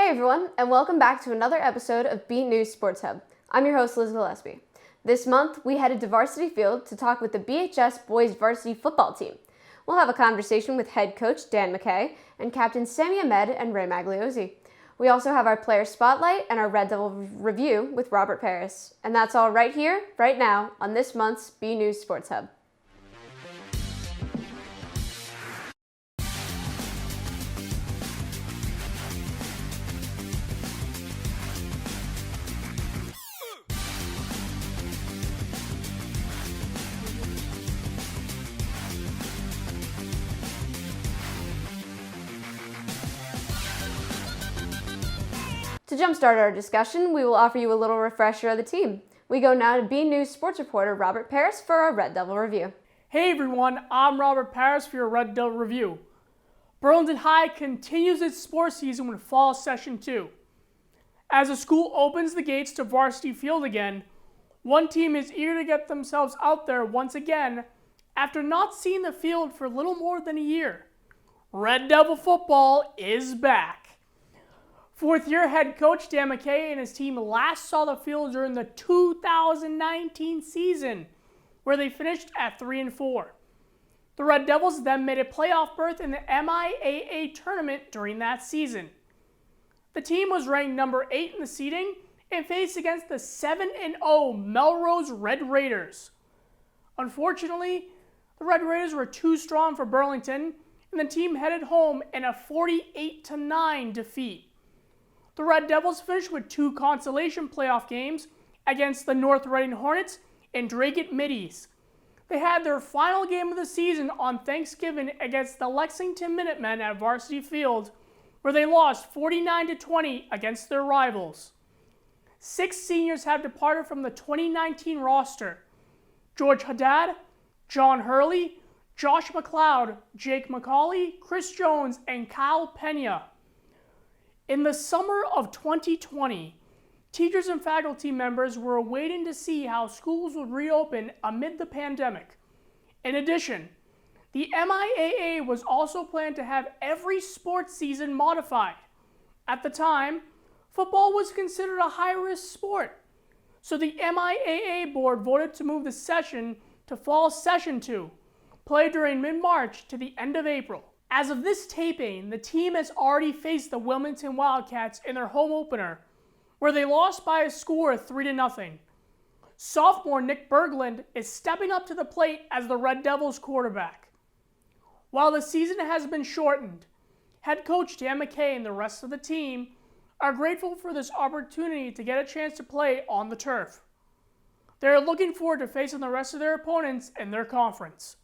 Hey everyone, and welcome back to another episode of BNEWS Sports Hub. I'm your host, Liz Gillespie. This month, we headed to Varsity Field to talk with the BHS Boys Varsity Football team. We'll have a conversation with head coach Dan McKay and captain Sami Ahmed and Magliozzi. We also have our player spotlight and our Red Devil review with Robert Paris. And that's all right here, right now, on this month's BNEWS Sports Hub. To jumpstart our discussion, we will offer you a little refresher of the team. We go now to BNEWS sports reporter Robert Paris for our Red Devil review. Hey everyone, I'm Robert Paris for your Red Devil review. Burlington High continues its sports season with Fall Session 2. As the school opens the gates to Varsity Field again, one team is eager to get themselves out there once again after not seeing the field for little more than a year. Red Devil football is back. Fourth-year head coach Dan McKay and his team last saw the field during the 2019 season, where they finished at 3-4. The Red Devils then made a playoff berth in the MIAA tournament during that season. The team was ranked number 8 in the seeding and faced against the 7-0 Melrose Red Raiders. Unfortunately, the Red Raiders were too strong for Burlington, and the team headed home in a 48-9 defeat. The Red Devils finished with 2 consolation playoff games against the North Reading Hornets and Dragut Middies. They had their final game of the season on Thanksgiving against the Lexington Minutemen at Varsity Field, where they lost 49-20 against their rivals. 6 seniors have departed from the 2019 roster: George Haddad, John Hurley, Josh McLeod, Jake McCauley, Chris Jones, and Kyle Pena. In the summer of 2020, teachers and faculty members were waiting to see how schools would reopen amid the pandemic. In addition, the MIAA was also planned to have every sports season modified. At the time, football was considered a high-risk sport, so the MIAA board voted to move the session to Fall Session 2, played during mid-March to the end of April. As of this taping, the team has already faced the Wilmington Wildcats in their home opener, where they lost by a score of 3-0. Sophomore Nick Berglund is stepping up to the plate as the Red Devils quarterback. While the season has been shortened, head coach Dan McKay and the rest of the team are grateful for this opportunity to get a chance to play on the turf. They are looking forward to facing the rest of their opponents in their conference.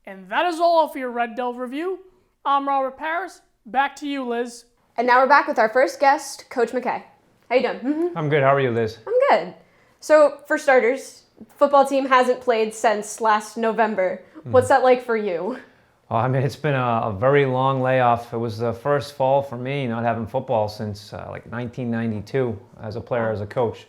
And that is all for your Red Devil review. I'm Robert Paris. Back to you, Liz. And now we're back with our first guest, Coach McKay. How you doing? I'm good. How are you, Liz? I'm good. So, for starters, football team hasn't played since last November. What's that like for you? Well, I mean, it's been a very long layoff. It was the first fall for me not having football since like 1992 as a player, as a coach.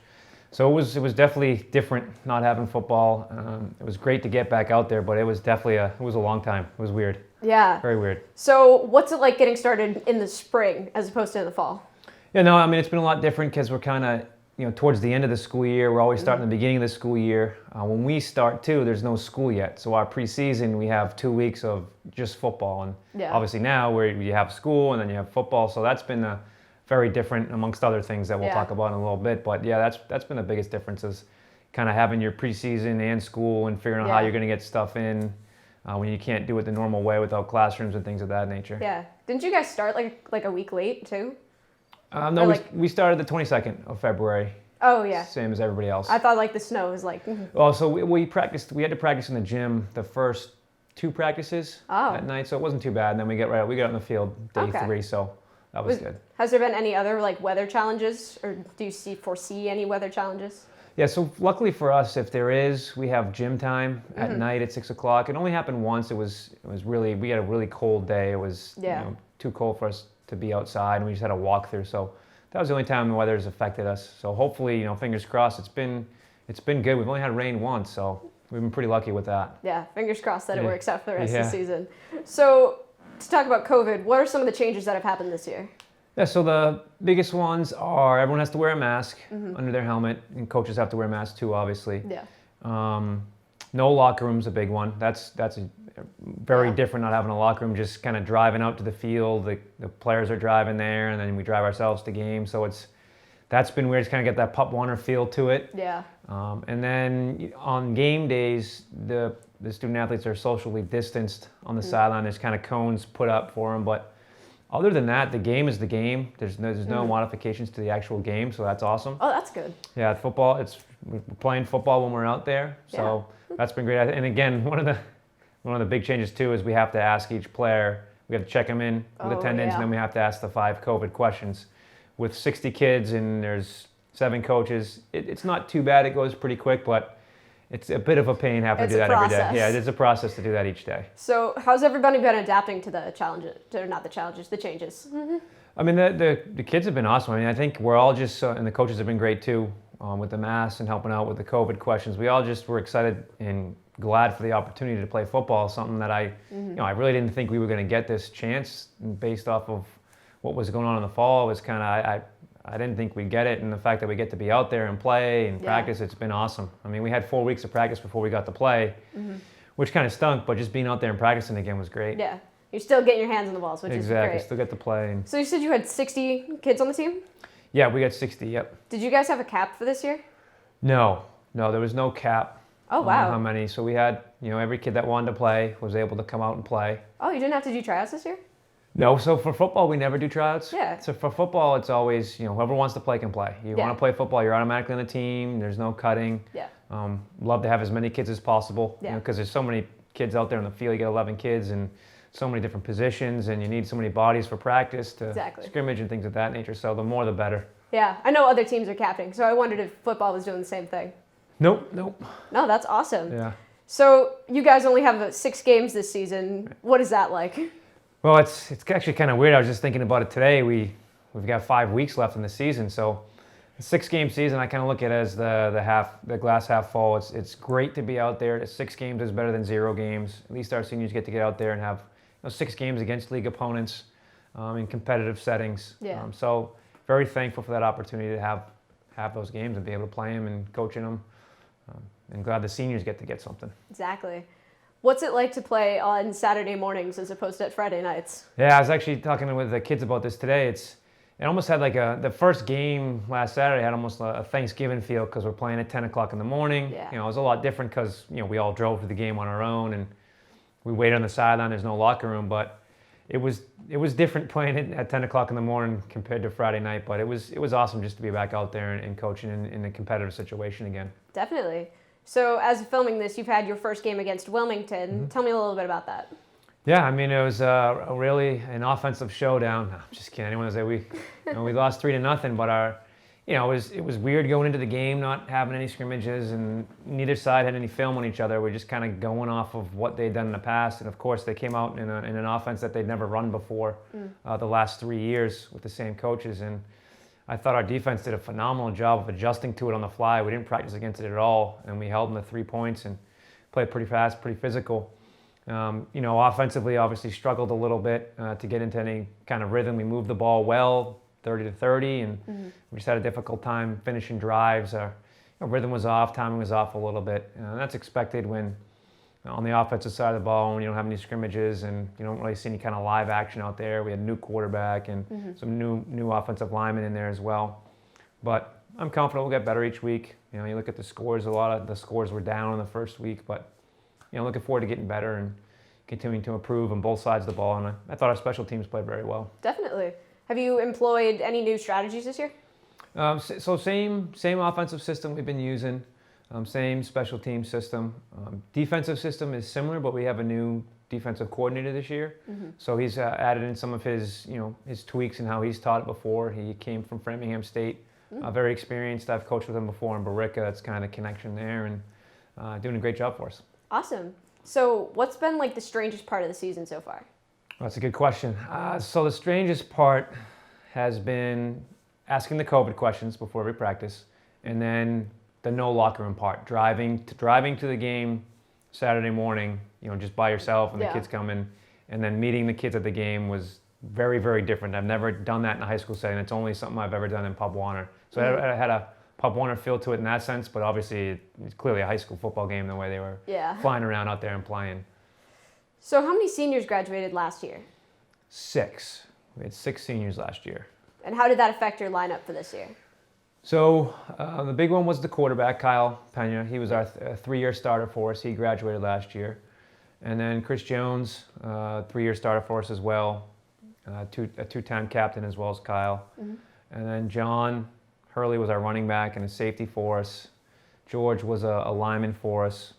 So it was definitely different not having football. It was great to get back out there, but it was definitely it was a long time. It was weird. Yeah. Very weird. So what's it like getting started in the spring as opposed to in the fall? Yeah, no, I mean, it's been a lot different because we're kind of, towards the end of the school year. We're always starting the beginning of the school year. When we start too, there's no school yet. So our preseason, we have 2 weeks of just football. And obviously now where you have school and then you have football. So that's been very different amongst other things that we'll talk about in a little bit. But yeah, that's been the biggest difference, is kind of having your preseason and school and figuring out how you're going to get stuff in when you can't do it the normal way without classrooms and things of that nature. Yeah. Didn't you guys start like a week late too? No, we started the 22nd of February. Oh yeah. Same as everybody else. I thought like the snow was like. Well, so we practiced. We had to practice in the gym the first 2 practices at night, so it wasn't too bad. And then we got out in the field day 3, so that was good. Has there been any other like weather challenges, or do you foresee any weather challenges? Yeah, so luckily for us, if there is, we have gym time at night at 6 o'clock. It only happened once. It was really, we had a really cold day. It was too cold for us to be outside, and we just had a walk through. So that was the only time the weather has affected us. So hopefully, fingers crossed, it's been good. We've only had rain once, so we've been pretty lucky with that. Yeah, fingers crossed that it works out for the rest of the season. So to talk about COVID, what are some of the changes that have happened this year? Yeah, so the biggest ones are everyone has to wear a mask under their helmet, and coaches have to wear masks too, obviously. Yeah. No locker room's a big one. That's a very different not having a locker room, just kind of driving out to the field. The players are driving there, and then we drive ourselves to games. So that's been weird to kind of get that Pup Warner feel to it. Yeah. And then on game days, the student athletes are socially distanced on the sideline. There's kind of cones put up for them, but other than that, the game is the game. There's no modifications to the actual game, so that's awesome. Oh, that's good. Yeah, football. We're playing football when we're out there, so that's been great. And again, one of the big changes too is we have to ask each player. We have to check them in with attendance, and then we have to ask the 5 COVID questions. With 60 kids and there's 7 coaches, it's not too bad. It goes pretty quick, but it's a bit of a pain having to do that every day. Yeah, it is a process to do that each day. So how's everybody been adapting to the challenges, or not the challenges, the changes? I mean, the kids have been awesome. I mean, I think we're all just, and the coaches have been great too, with the masks and helping out with the COVID questions. We all just were excited and glad for the opportunity to play football, something that I really didn't think we were going to get this chance based off of what was going on in the fall. It was kind of, I didn't think we'd get it, and the fact that we get to be out there and play and practice, it's been awesome. I mean, we had 4 weeks of practice before we got to play, which kind of stunk, but just being out there and practicing again was great. Yeah, you're still getting your hands on the balls, which is great. Exactly, still get to play. So you said you had 60 kids on the team? Yeah, we got 60, yep. Did you guys have a cap for this year? No, there was no cap. Oh, wow. How many? So we had, every kid that wanted to play was able to come out and play. Oh, you didn't have to do tryouts this year? No, so for football, we never do tryouts. Yeah. So for football, it's always, whoever wants to play can play. You want to play football, you're automatically on the team. There's no cutting. Yeah. Love to have as many kids as possible. Yeah. Because there's so many kids out there in the field. You get 11 kids and so many different positions, and you need so many bodies for practice to scrimmage and things of that nature. So the more, the better. Yeah, I know other teams are capping, so I wondered if football was doing the same thing. Nope. No, that's awesome. Yeah. So you guys only have 6 games this season. What is that like? Well, it's actually kind of weird. I was just thinking about it today. We've got 5 weeks left in the season, so a 6-game season I kind of look at it as the glass half full. It's great to be out there. 6 games is better than 0 games. At least our seniors get to get out there and have 6 games against league opponents in competitive settings. Yeah. So very thankful for that opportunity to have those games and be able to play them and coach in them. And glad the seniors get to get something. Exactly. What's it like to play on Saturday mornings as opposed to Friday nights? Yeah, I was actually talking with the kids about this today. It almost had like the first game last Saturday had almost a Thanksgiving feel because we're playing at 10 o'clock in the morning. Yeah. It was a lot different because we all drove to the game on our own and we waited on the sideline. There's no locker room, but it was different playing it at 10 o'clock in the morning compared to Friday night. But it was awesome just to be back out there and coaching in a competitive situation again. Definitely. So as filming this, you've had your first game against Wilmington. Tell me a little bit about that. Yeah, I mean, it was really an offensive showdown. No, I'm just kidding. Anyone would say we lost 3-0, but it was weird going into the game, not having any scrimmages, and neither side had any film on each other. We're just kind of going off of what they'd done in the past, and of course they came out in an offense that they'd never run before the last 3 years with the same coaches, and I thought our defense did a phenomenal job of adjusting to it on the fly. We didn't practice against it at all, and we held them to 3 points and played pretty fast, pretty physical. Offensively, obviously struggled a little bit to get into any kind of rhythm. We moved the ball well, 30-30, and we just had a difficult time finishing drives. Our rhythm was off, timing was off a little bit. That's expected when on the offensive side of the ball, when you don't have any scrimmages and you don't really see any kind of live action out there. We had a new quarterback and some new offensive linemen in there as well. But I'm confident we'll get better each week. You look at the scores, a lot of the scores were down in the first week, but looking forward to getting better and continuing to improve on both sides of the ball. And I thought our special teams played very well. Definitely. Have you employed any new strategies this year? So same offensive system we've been using. Same special team system. Defensive system is similar, but we have a new defensive coordinator this year. So he's added in some of his tweaks and how he's taught it before. He came from Framingham State, very experienced. I've coached with him before in Barica. That's kind of the connection there, and doing a great job for us. Awesome. So what's been like the strangest part of the season so far? Well, that's a good question. So the strangest part has been asking the COVID questions before every practice, and then the no locker room part, driving to the game Saturday morning, just by yourself and the kids coming, and then meeting the kids at the game was very, very different. I've never done that in a high school setting. It's only something I've ever done in Pop Warner. So I had a Pop Warner feel to it in that sense, but obviously it's clearly a high school football game the way they were flying around out there and playing. So how many seniors graduated last year? 6. We had 6 seniors last year. And how did that affect your lineup for this year? So the big one was the quarterback, Kyle Pena. He was our 3-year starter for us. He graduated last year. And then Chris Jones, 3-year starter for us as well. A two-time captain as well as Kyle. And then John Hurley was our running back and a safety for us. George was a lineman for us.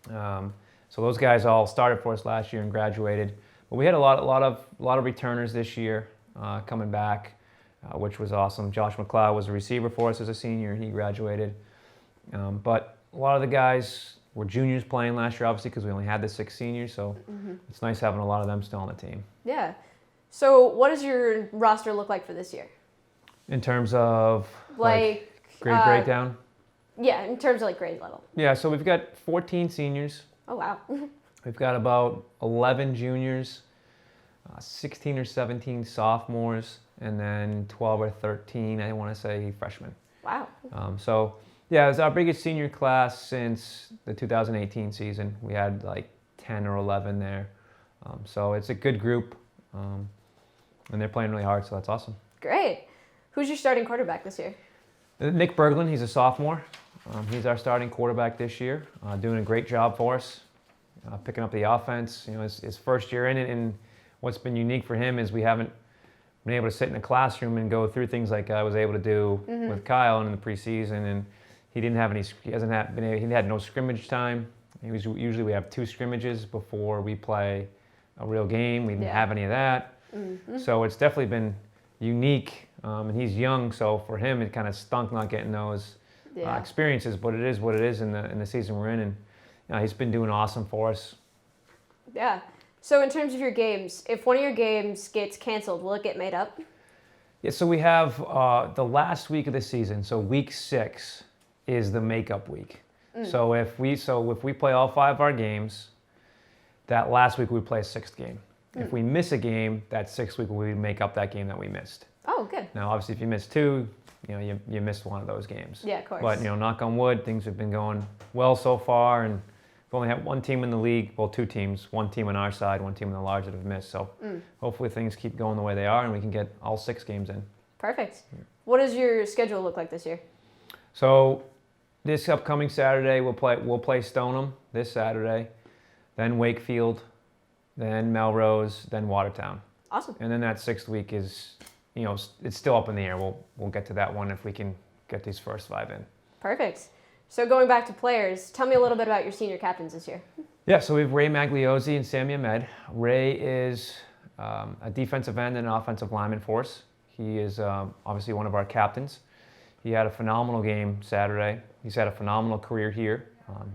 So those guys all started for us last year and graduated. But we had a lot of returners this year coming back, which was awesome. Josh McLeod was a receiver for us as a senior. He graduated. But a lot of the guys were juniors playing last year, obviously, because we only had the 6 seniors. So it's nice having a lot of them still on the team. Yeah. So what does your roster look like for this year? In terms of like grade breakdown? Yeah, in terms of like grade level. Yeah, so we've got 14 seniors. Oh, wow. We've got about 11 juniors, 16 or 17 sophomores, and then 12 or 13, I want to say, freshmen. Wow. So, yeah, it was our biggest senior class since the 2018 season. We had like 10 or 11 there. So it's a good group, and they're playing really hard, so that's awesome. Great. Who's your starting quarterback this year? Nick Berglund, he's a sophomore. He's our starting quarterback this year, doing a great job for us, picking up the offense. You know, his first year in it, and what's been unique for him is we haven't been able to sit in a classroom and go through things like I was able to do with Kyle in the preseason, and he had no scrimmage time. Usually we have 2 scrimmages before we play a real game. We didn't have any of that, so it's definitely been unique. And he's young, so for him it kind of stunk not getting those experiences. But it is what it is in the season we're in, and he's been doing awesome for us. Yeah. So in terms of your games, if one of your games gets canceled, will it get made up? Yeah. So we have the last week of the season. So week 6 is the makeup week. So if we play all 5 of our games, that last week we play a 6th game. If we miss a game, that 6th week we make up that game that we missed. Oh, good. Now, obviously, if you miss 2, you missed one of those games. Yeah, of course. But knock on wood, things have been going well so far, and we've only had 1 team in the league, well, 2 teams, 1 team on our side, 1 team on the large that have missed. So hopefully things keep going the way they are, and we can get all 6 games in. Perfect. What does your schedule look like this year? So this upcoming Saturday, we'll play Stoneham this Saturday, then Wakefield, then Melrose, then Watertown. Awesome. And then that 6th week is, it's still up in the air. We'll get to that one if we can get these first 5 in. Perfect. So going back to players, tell me a little bit about your senior captains this year. Yeah, so we have Ray Magliozzi and Sami Ahmed. Ray is a defensive end and an offensive lineman for us. He is obviously one of our captains. He had a phenomenal game Saturday. He's had a phenomenal career here.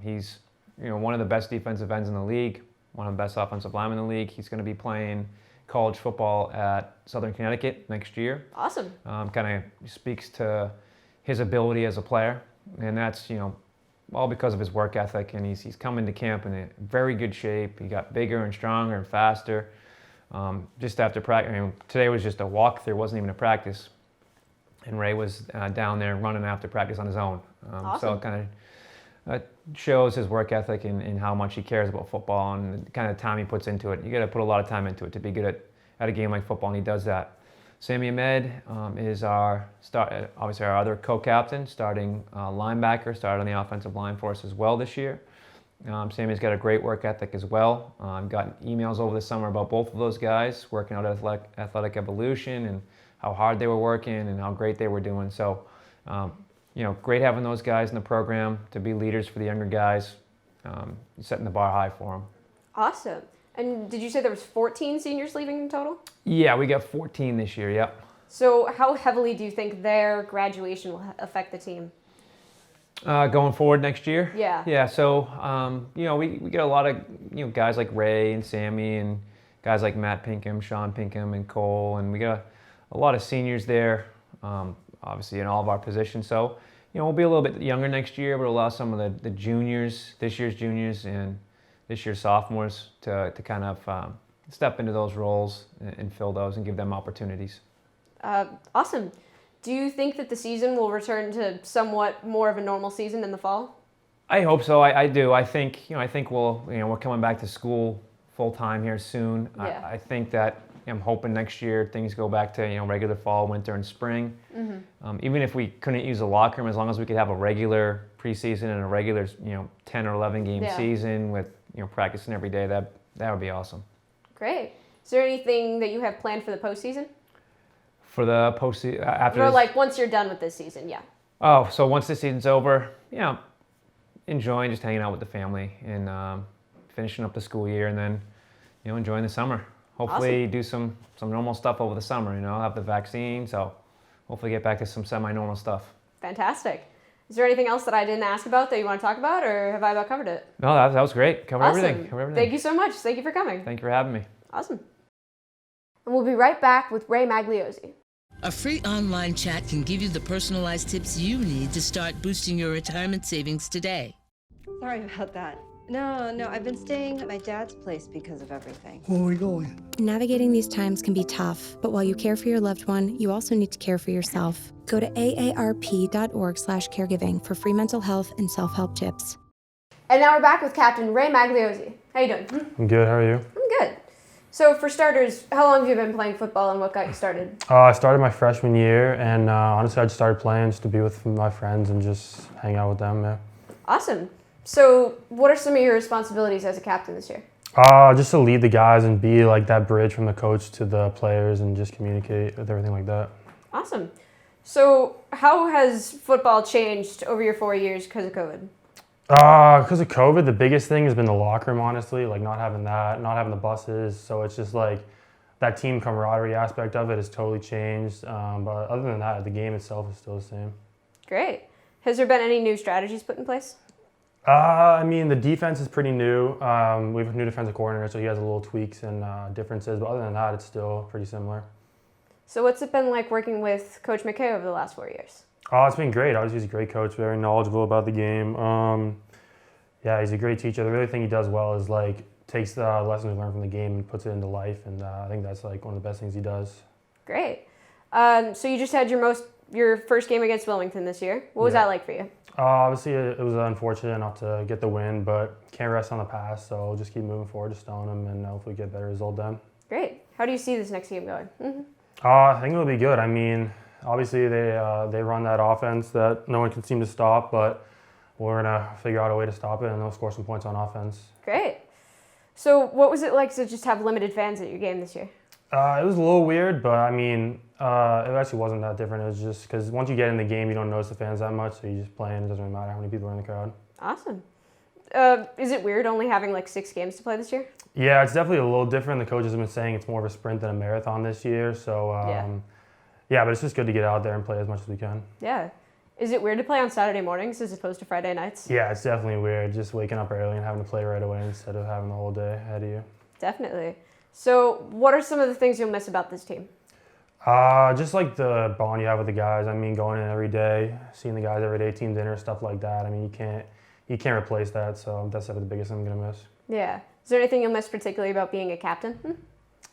He's one of the best defensive ends in the league, one of the best offensive linemen in the league. He's going to be playing college football at Southern Connecticut next year. Awesome. Kind of speaks to his ability as a player, and that's all because of his work ethic. And he's come into camp in a very good shape. He got bigger and stronger and faster. Just after practice, today was just a walkthrough. It wasn't even a practice, and Ray was down there running after practice on his own. Awesome. So it kind of shows his work ethic and how much he cares about football and the kind of time he puts into it. You got to put a lot of time into it to be good at a game like football, and he does that. Sami Ahmed is obviously our other co-captain, starting linebacker, started on the offensive line for us as well this year. Sammy's got a great work ethic as well. I've gotten emails over the summer about both of those guys working out athletic evolution and how hard they were working and how great they were doing. So, great having those guys in the program to be leaders for the younger guys, setting the bar high for them. Awesome. And did you say there was 14 seniors leaving in total? Yeah, we got 14 this year, yep. So how heavily do you think their graduation will affect the team? Going forward next year? Yeah. Yeah, so, we get a lot of, guys like Ray and Sami and guys like Matt Pinkham, Sean Pinkham, and Cole, and we got a lot of seniors there, obviously in all of our positions. So, we'll be a little bit younger next year, but allow some of the juniors, this year's juniors and this year's sophomores to kind of step into those roles and fill those and give them opportunities. Awesome. Do you think that the season will return to somewhat more of a normal season in the fall? I hope so. I do. I think we're coming back to school full time here soon. Yeah. I think that I'm hoping next year things go back to regular fall, winter, and spring. Mm-hmm. Even if we couldn't use the locker room, as long as we could have a regular preseason and a regular 10 or 11 game season with practicing every day, that would be awesome. Great. Is there anything that you have planned for the postseason? For the postseason after? Or like once you're done with this season, yeah. Oh, so once this season's over, enjoying just hanging out with the family and finishing up the school year, and then enjoying the summer. Hopefully do some normal stuff over the summer. Have the vaccine, so hopefully get back to some semi-normal stuff. Fantastic. Is there anything else that I didn't ask about that you want to talk about, or have I about covered it? No, that was great. Covered awesome. everything. Thank you so much. Thank you for coming. Thank you for having me. Awesome. And we'll be right back with Magliozzi. A free online chat can give you the personalized tips you need to start boosting your retirement savings today. Sorry about that. No, I've been staying at my dad's place because of everything. Where are we going? Navigating these times can be tough, but while you care for your loved one, you also need to care for yourself. Go to aarp.org/caregiving for free mental health and self-help tips. And now we're back with Captain Ray Magliozzi. How you doing? I'm good. How are you? I'm good. So for starters, how long have you been playing football and what got you started? I started my freshman year, and honestly, I just started playing just to be with my friends and just hang out with them. Yeah. Awesome. So what are some of your responsibilities as a captain this year? Just to lead the guys and be like that bridge from the coach to the players and just communicate with everything like that. Awesome. So how has football changed over your 4 years because of COVID? Because of COVID, the biggest thing has been the locker room, honestly, like not having that, not having the buses. So it's just like that team camaraderie aspect of it has totally changed. But other than that, the game itself is still the same. Great. Has there been any new strategies put in place? The defense is pretty new. We have a new defensive coordinator, so he has a little tweaks and differences. But other than that, it's still pretty similar. So what's it been like working with Coach McKay over the last 4 years? It's been great. Obviously, he's a great coach, very knowledgeable about the game. He's a great teacher. The really thing he does well is like takes the lessons we learned from the game and puts it into life, and I think that's like one of the best things he does. Great. So you just had your first game against Wilmington this year. What was that like for you? Obviously, it was unfortunate not to get the win, but can't rest on the past, so we'll just keep moving forward, just on them, and hopefully get a better result then. Great. How do you see this next game going? Mm-hmm. I think it'll be good. Obviously, they run that offense that no one can seem to stop, but we're going to figure out a way to stop it, and they'll score some points on offense. Great. So what was it like to just have limited fans at your game this year? It was a little weird, but it actually wasn't that different. It was just because once you get in the game, you don't notice the fans that much, so you just play, and it doesn't really matter how many people are in the crowd. Awesome. Is it weird only having like 6 games to play this year? Yeah, it's definitely a little different. The coaches have been saying it's more of a sprint than a marathon this year, so but it's just good to get out there and play as much as we can. Yeah. Is it weird to play on Saturday mornings as opposed to Friday nights? Yeah, it's definitely weird, just waking up early and having to play right away instead of having the whole day ahead of you. Definitely. So what are some of the things you'll miss about this team? Just like the bond you have with the guys. Going in every day, seeing the guys every day, team dinner, stuff like that. You can't replace that, so that's the biggest thing I'm going to miss. Yeah. Is there anything you'll miss particularly about being a captain?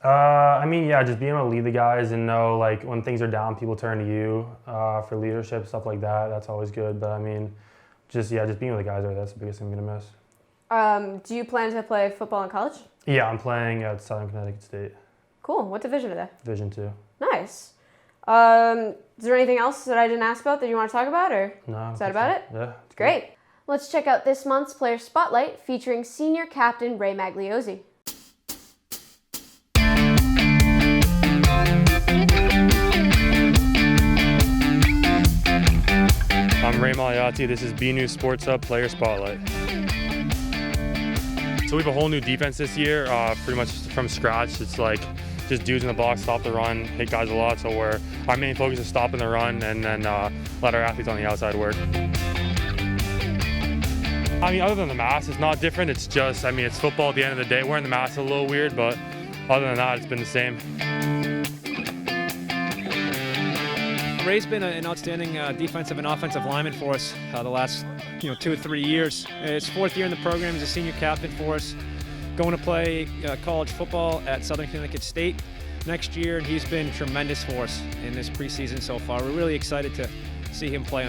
Just being able to lead the guys and know, like, when things are down, people turn to you for leadership, stuff like that. That's always good. But, just being with the guys, that's the biggest thing I'm going to miss. Do you plan to play football in college? Yeah, I'm playing at Southern Connecticut State. Cool. What division are they? Division 2. Nice. Is there anything else that I didn't ask about that you want to talk about, or no? Is that about it? Yeah. Great. Good. Let's check out this month's Player Spotlight featuring senior captain Ray Magliozzi. I'm Ray Magliozzi. This is BNEWS Sports Hub Player Spotlight. So we have a whole new defense this year, pretty much from scratch. It's like just dudes in the box, stop the run, hit guys a lot. So our main focus is stopping the run and then let our athletes on the outside work. Other than the mask, it's not different. It's just, it's football at the end of the day. Wearing the mask is a little weird, but other than that, it's been the same. Ray's been an outstanding defensive and offensive lineman for us the last 2 or 3 years. It's 4th year in the program. He's a senior captain for us. going to play college football at Southern Connecticut State next year, and he's been tremendous for us in this preseason so far. We're really excited to see him play.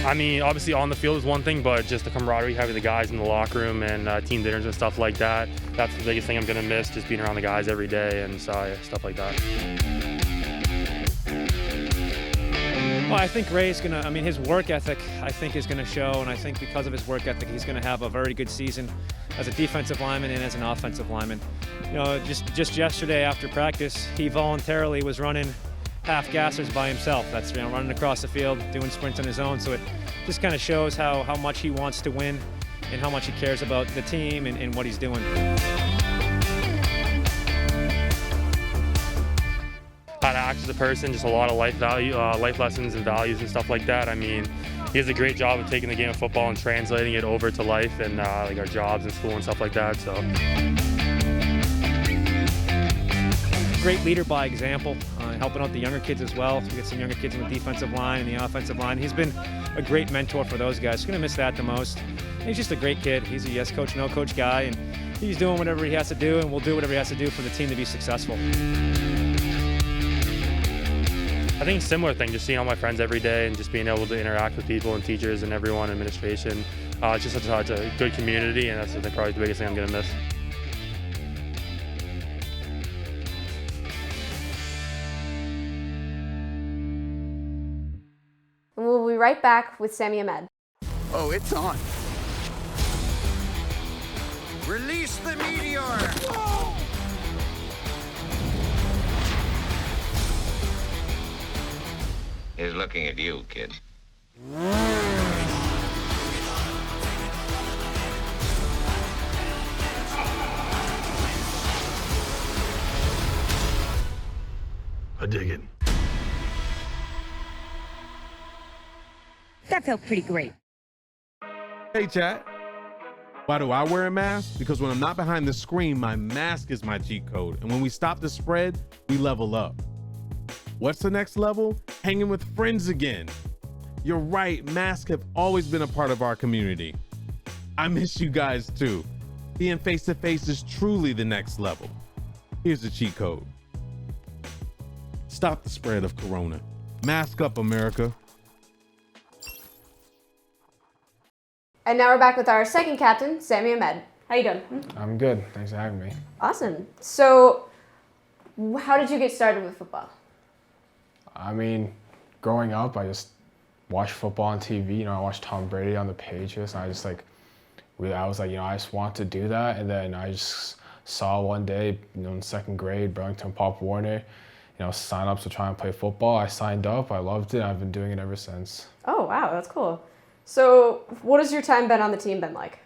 I mean, obviously on the field is one thing, but just the camaraderie, having the guys in the locker room and team dinners and stuff like that, that's the biggest thing I'm going to miss, just being around the guys every day and stuff like that. Well, I think Ray's going to, his work ethic, I think, is going to show, and I think because of his work ethic, he's going to have a very good season as a defensive lineman and as an offensive lineman. You know, just yesterday after practice, he voluntarily was running half gassers by himself. That's, running across the field, doing sprints on his own. So it just kind of shows how much he wants to win and how much he cares about the team and what he's doing. How to act as a person, just a lot of life lessons and values and stuff like that. I mean, he does a great job of taking the game of football and translating it over to life and like our jobs and school and stuff like that. So. Great leader by example, helping out the younger kids as well. We get some younger kids in the defensive line and the offensive line. He's been a great mentor for those guys. He's going to miss that the most. And he's just a great kid. He's a yes coach, no coach guy, and he's doing whatever he has to do, and will do whatever he has to do for the team to be successful. I think it's a similar thing, just seeing all my friends every day and just being able to interact with people and teachers and everyone, administration. It's just such a good community, and that's probably the biggest thing I'm going to miss. And we'll be right back with Sami Ahmed. Oh, it's on. Release the meteor! Whoa! He's looking at you, kid. I dig it. That felt pretty great. Hey, chat. Why do I wear a mask? Because when I'm not behind the screen, my mask is my cheat code. And when we stop the spread, we level up. What's the next level? Hanging with friends again. You're right, masks have always been a part of our community. I miss you guys too. Being face to face is truly the next level. Here's the cheat code. Stop the spread of Corona. Mask up, America. And now we're back with our second captain, Sami Ahmed. How you doing? I'm good. Thanks for having me. Awesome. So, how did you get started with football? I mean, growing up, I just watched football on TV. You know, I watched Tom Brady on the Patriots, and I was like, I just want to do that. And then I just saw one day, in second grade, Burlington Pop Warner, sign up to try and play football. I signed up. I loved it. I've been doing it ever since. Oh, wow. That's cool. So, what has your time been on the team been like?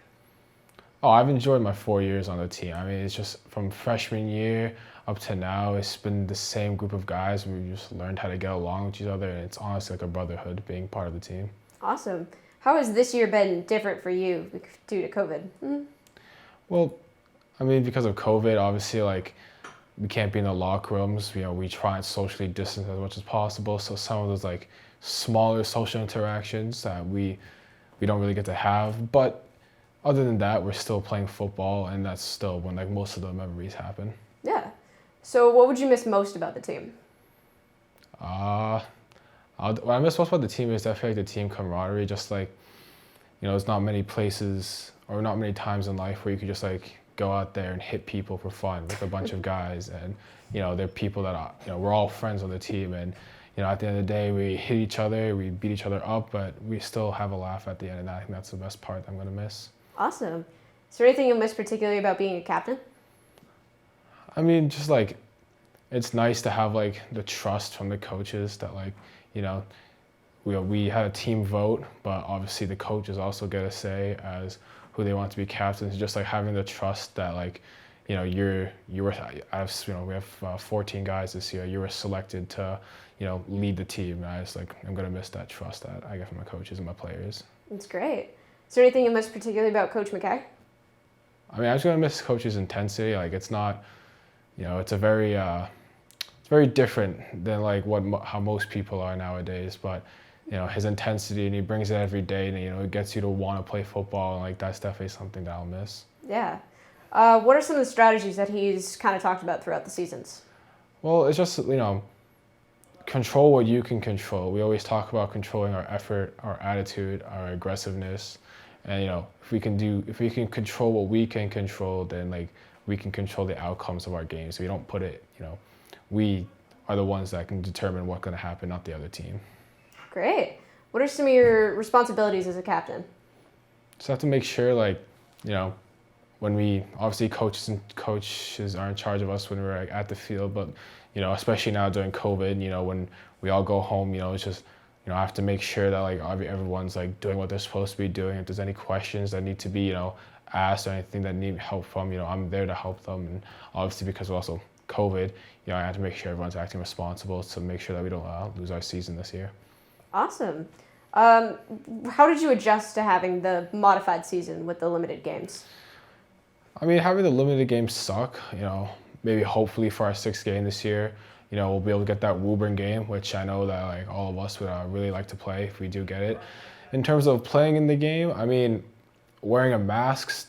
Oh, I've enjoyed my 4 years on the team. I mean, it's just from freshman year up to now, it's been the same group of guys. We just learned how to get along with each other, and it's honestly like a brotherhood being part of the team. Awesome. How has this year been different for you due to COVID? Well, I mean, because of COVID, obviously, we can't be in the locker rooms. We try and socially distance as much as possible. So some of those smaller social interactions that we don't really get to have. But other than that, we're still playing football, and that's still when most of the memories happen. Yeah. So what would you miss most about the team? What I miss most about the team is definitely the team camaraderie. Just there's not many places or not many times in life where you could just go out there and hit people for fun with a bunch of guys, and they're people that we're all friends on the team, and at the end of the day we hit each other, we beat each other up, but we still have a laugh at the end, and I think that's the best part I'm going to miss. Awesome. Is there anything you miss particularly about being a captain? I mean, just it's nice to have the trust from the coaches that we had a team vote, but obviously the coaches also get a say as who they want to be captains. Just having the trust that we have 14 guys this year. You were selected to lead the team. And I'm gonna miss that trust that I get from my coaches and my players. That's great. Is there anything you miss particularly about Coach McKay? I mean, I just gonna miss Coach's intensity. It's not, it's very different than how most people are nowadays. But his intensity, and he brings it every day, and it gets you to want to play football, and like that's definitely something that I'll miss. Yeah. What are some of the strategies that he's kind of talked about throughout the seasons? Well, it's just, control what you can control. We always talk about controlling our effort, our attitude, our aggressiveness. And, if we can control what we can control, then like we can control the outcomes of our games. So we don't put it, we are the ones that can determine what's going to happen, not the other team. Great. What are some of your responsibilities as a captain? Just have to make sure, when we, obviously coaches are in charge of us when we're at the field, but, especially now during COVID, when we all go home, it's just, I have to make sure that everyone's doing what they're supposed to be doing. If there's any questions that need to be, asked or anything that need help from, I'm there to help them. And obviously because of also COVID, I have to make sure everyone's acting responsible to make sure that we don't lose our season this year. Awesome. How did you adjust to having the modified season with the limited games? I mean, having the limited games suck, maybe hopefully for our 6th game this year, we'll be able to get that Woburn game, which I know that all of us would really like to play if we do get it. In terms of playing in the game, I mean, wearing a mask,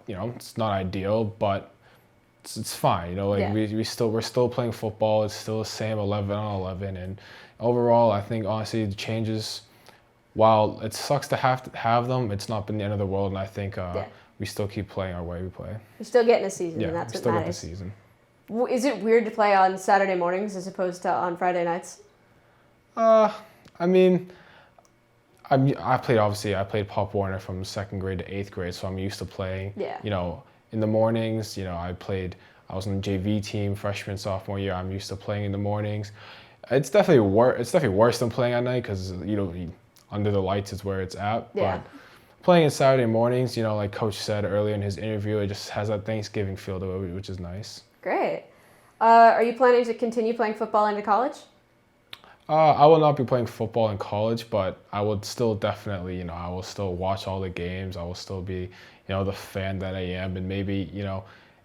it's not ideal, but it's fine. We're still playing football. It's still the same 11 on 11, and overall, I think honestly the changes, while it sucks to have them, it's not been the end of the world, and I think we still keep playing our way we play. You're still getting a season, and that's what still matters. Get the season. Is it weird to play on Saturday mornings as opposed to on Friday nights? I mean, I played Pop Warner from 2nd grade to 8th grade, so I'm used to playing. Yeah. In the mornings. I was on the JV team freshman, sophomore year. I'm used to playing in the mornings. It's definitely worse than playing at night because under the lights is where it's at. Yeah. But playing in Saturday mornings, like Coach said earlier in his interview, it just has that Thanksgiving feel to it, which is nice. Great. Are you planning to continue playing football into college? I will not be playing football in college, but I would still definitely, I will still watch all the games. I will still be, the fan that I am, and maybe,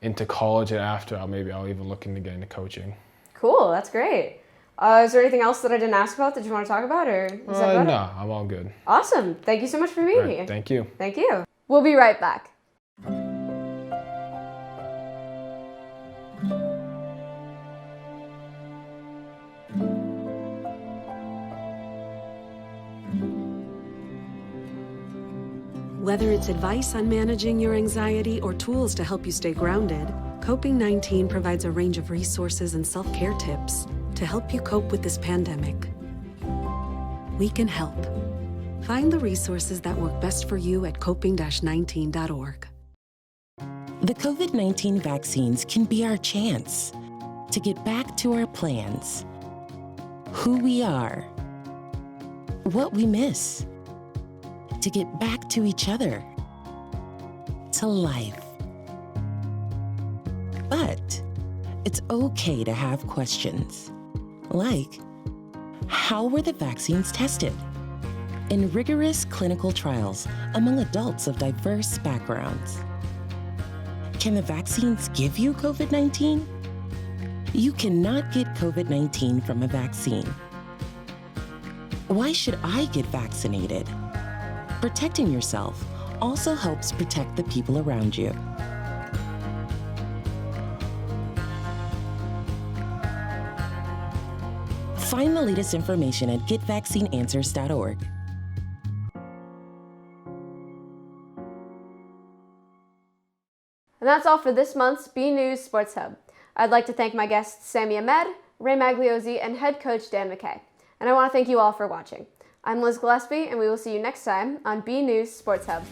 into college and after, I'll even look into getting into coaching. Cool, that's great. Is there anything else that I didn't ask about that you want to talk about, or is that about No, I'm all good. Awesome. Thank you so much for being here. Thank you. Thank you. We'll be right back. Whether it's advice on managing your anxiety or tools to help you stay grounded, Coping-19 provides a range of resources and self-care tips to help you cope with this pandemic. We can help. Find the resources that work best for you at coping-19.org. The COVID-19 vaccines can be our chance to get back to our plans, who we are, what we miss, to get back to each other, to life. But it's okay to have questions, like, how were the vaccines tested? In rigorous clinical trials among adults of diverse backgrounds. Can the vaccines give you COVID-19? You cannot get COVID-19 from a vaccine. Why should I get vaccinated? Protecting yourself also helps protect the people around you. Find the latest information at getvaccineanswers.org. And that's all for this month's BNEWS Sports Hub. I'd like to thank my guests Sami Ahmed, Ray Magliozzi, and head coach Dan McKay. And I want to thank you all for watching. I'm Liz Gillespie, and we will see you next time on BNEWS Sports Hub.